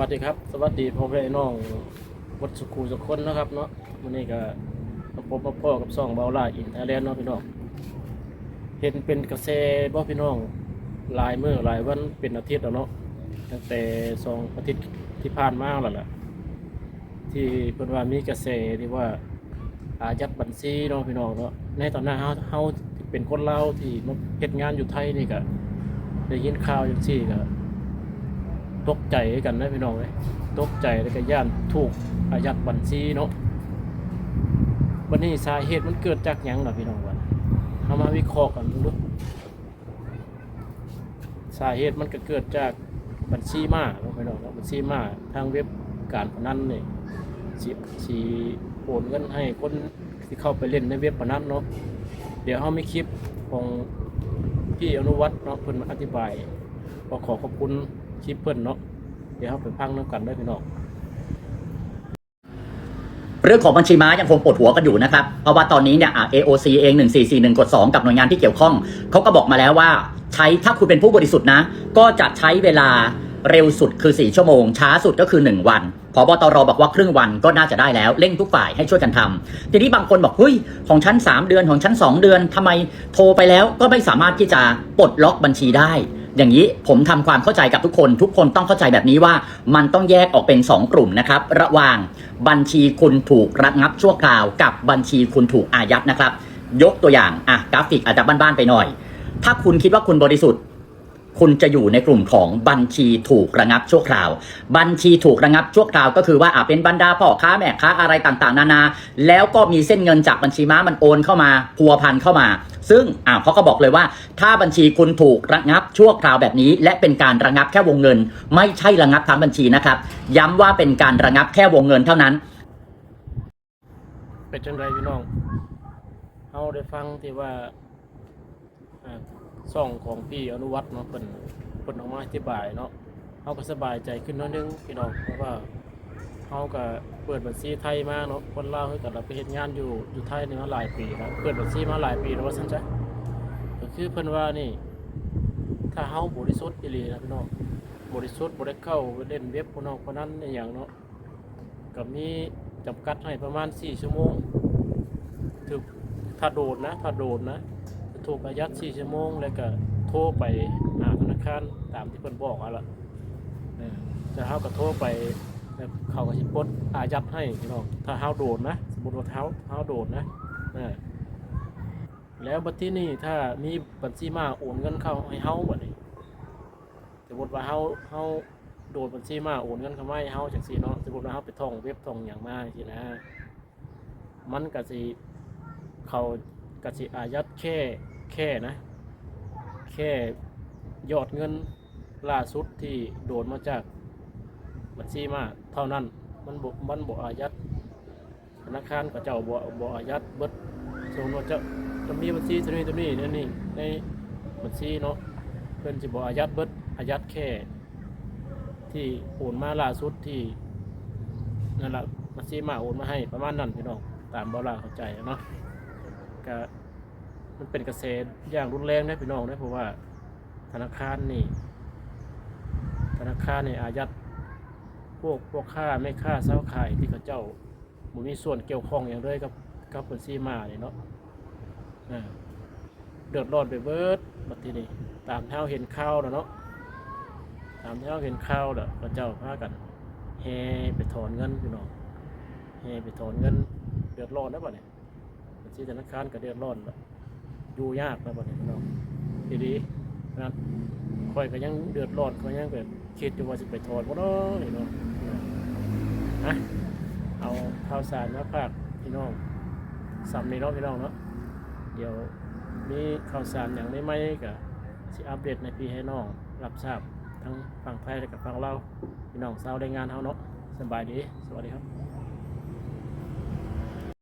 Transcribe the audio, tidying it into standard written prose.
วัสดีครับสวัสดีพ่อแม่น้องวัดสุขูสุขคนนะครับเนาะวันนี้ก็มาพบมาพ่อกับซ่องเบาล่าอินไทยแลนด์เนาะพี่น้องเห็นเป็นกระแสบ่พี่น้องหลายมื้อหลายวันเป็นอาทิตย์แล้วเนาะตั้งแต่2 อาทิตย์ที่ผ่านมาแล้วล่ะที่เพิ่นว่ามีกระแสที่ว่าอายัดบัญชีเนาะพี่น้องเนาะในตอนนั้นเฮาที่เป็นคนลาวที่มาเฮ็ดงานอยู่ไทยนี่ก็ได้ยินข่าวจังซี่ก็ตกใจกันนะพี่น้องเอ้ยตกใจแล้วก็ย่านถูกอายัดบัญชีเนาะวันนี้สาเหตุมันเกิดจากหยังล่ะพี่น้องวะเอามาวิเคราะห์กันดูสาเหตุมันก็เกิดจากบัญชีม้าเนาะพี่น้องเนาะบัญชีม้าทางเว็บการพนันนี่สิโอนเงินให้คนที่เข้าไปเล่นในเว็บพนันเนาะเดี๋ยวเฮามีคลิปของพี่อนุวัฒน์เนาะเพิ่นมาอธิบายก็ขอบคุณคลิปเพิ่นเนาะเดี๋ยวเราไปพังน้ำกันได้พี่น้องเรื่องของบัญชีม้ายังคงปวดหัวกันอยู่นะครับเพราะว่าตอนนี้เนี่ยAOC เอง1441 กด 2กับหน่วยงานที่เกี่ยวข้องเขาก็บอกมาแล้วว่าใช้ถ้าคุณเป็นผู้บริสุทธิ์นะก็จะใช้เวลาเร็วสุดคือ4 ชั่วโมงช้าสุดก็คือ1 วันผบตรบอกว่าครึ่งวันก็น่าจะได้แล้วเร่งทุกฝ่ายให้ช่วยกันทำทีนี้บางคนบอกเฮ้ยของฉัน3 เดือนของฉัน2 เดือนทำไมโทรไปแล้วก็ไม่สามารถที่จะปลดล็อกบัญชีได้อย่างนี้ผมทำความเข้าใจกับทุกคนต้องเข้าใจแบบนี้ว่ามันต้องแยกออกเป็น2 กลุ่มนะครับระหว่างบัญชีคุณถูกระงับชั่วคราวกับบัญชีคุณถูกอายัดนะครับยกตัวอย่างกราฟิกอาจจะบ้านๆไปหน่อยถ้าคุณคิดว่าคุณบริสุทธิ์คุณจะอยู่ในกลุ่มของบัญชีถูกระงับชั่วคราวบัญชีถูกระงับชั่วคราวก็คือว่าเป็นบรรดาพ่อค้าแม่ค้าอะไรต่างๆนานาแล้วก็มีเส้นเงินจากบัญชีม้ามันโอนเข้ามาพัวพันเข้ามาซึ่งเขาก็บอกเลยว่าถ้าบัญชีคุณถูกระงับชั่วคราวแบบนี้และเป็นการระงับแค่วงเงินไม่ใช่ระงับทั้งบัญชีนะครับย้ำว่าเป็นการระงับแค่วงเงินเท่านั้นเป็นจังไรพี่น้องเอาได้ฟังที่ว่าซ่องของพี่อนุวัฒน์เนาะเพิ่นออกมาอธิบายเนาะเฮาก็สบายใจขึ้นนิดนึงพี่น้องเพราะว่าเฮาก็เปิดบัญชีไทยมาเนาะคนลาวเฮาก็ไปเฮ็ดงานอยู่ไทยนี่มาหลายปีแล้วเปิดบัญชีมาหลายปีแล้วว่าซั่นจ้ะก็คือเพิ่นว่านี่ถ้าเฮาบริสุทธิ์อีหลีนะพี่น้องบริสุทธิ์บ่ได้เข้าเล่นเว็บพวกน้องพวกนั้นอีหยังเนาะก็มีจำกัดให้ประมาณ4 ชั่วโมงถึงถ้าโดดนะถูกอายัด4 ชั่วโมงแล้วก็โทรไปหาธนาคารตามที่เพิ่นบอกเอาล่ะจะเฮาก็โทรไปแล้วเขาก็สิปลดอายัดให้พี่น้องถ้าเฮาโดดนะสมมุติว่าเฮาโดดนะแล้วบัดที่นี่ถ้ามีบัญชีม้าโอนเงินเข้าให้เฮาบัดนี้สมมุติว่าเฮาโดดบัญชีม้าโอนเงินเข้ามาให้เฮาจังซี่เนาะสมมุติว่าเฮาไปท่องเว็บท่องหยังมาจังซี่นะมันก็สิเขาก็สิอายัดแค่ยอดเงินล่าสุดที่โดนมาจากบัญชีมาเท่านั้นมันบ่อายัดธนาคารก็เจ้าบ่อายัดเบิดสมมติว่าจะมีบัญชีตัวนี้นี่ในบัญชีเนาะเพิ่นสิบ่อายัดเบิดอายัดแค่ที่โอนมาล่าสุดที่นั่นล่ะบัญชีมาโอนมาให้ประมาณนั้นพี่น้องตามบ่ล่าเข้าใจเนาะก็มันเป็นกระแสอย่างรุนแรงนะพี่น้องนะเพราะว่าธนาคารนี่อายัดพวกค่าไม่ค่าเช่าขายที่เขาเจ้าบ่มีส่วนเกี่ยวข้องอย่างเลยกับบัญชีม้านี่เนาะเดือดร้อนไปเบิดบัดทีนี้ตามที่เราเห็นข่าวแล้วเนาะเขาเจ้าพากันแห่ไปถอนเงินพี่น้องแห่ไปถอนเงินเดือดร้อนแล้วบัดนี้บัญชีธนาคารก็เดือดร้อนแล้วอยู่ยากแล้วบัดนี้พี่น้องดีๆนะค่อยก็ยังเดือดร้อนก็ยังแบบคิดอยู่ว่าสิไปถอนบ่เนาะนี่เนาะเอาข่าวสารมาฝากพี่น้องสำนี้เนาะพี่น้องเนาะเดี๋ยวมีข่าวสารอย่างใหม่ๆก็สิอัปเดตในพี่ให้น้องรับทราบทั้งฝั่งไทยและกับฝั่งลาวพี่น้องชาวแรงงานเฮาเนาะสบายดีสวัสดีครับ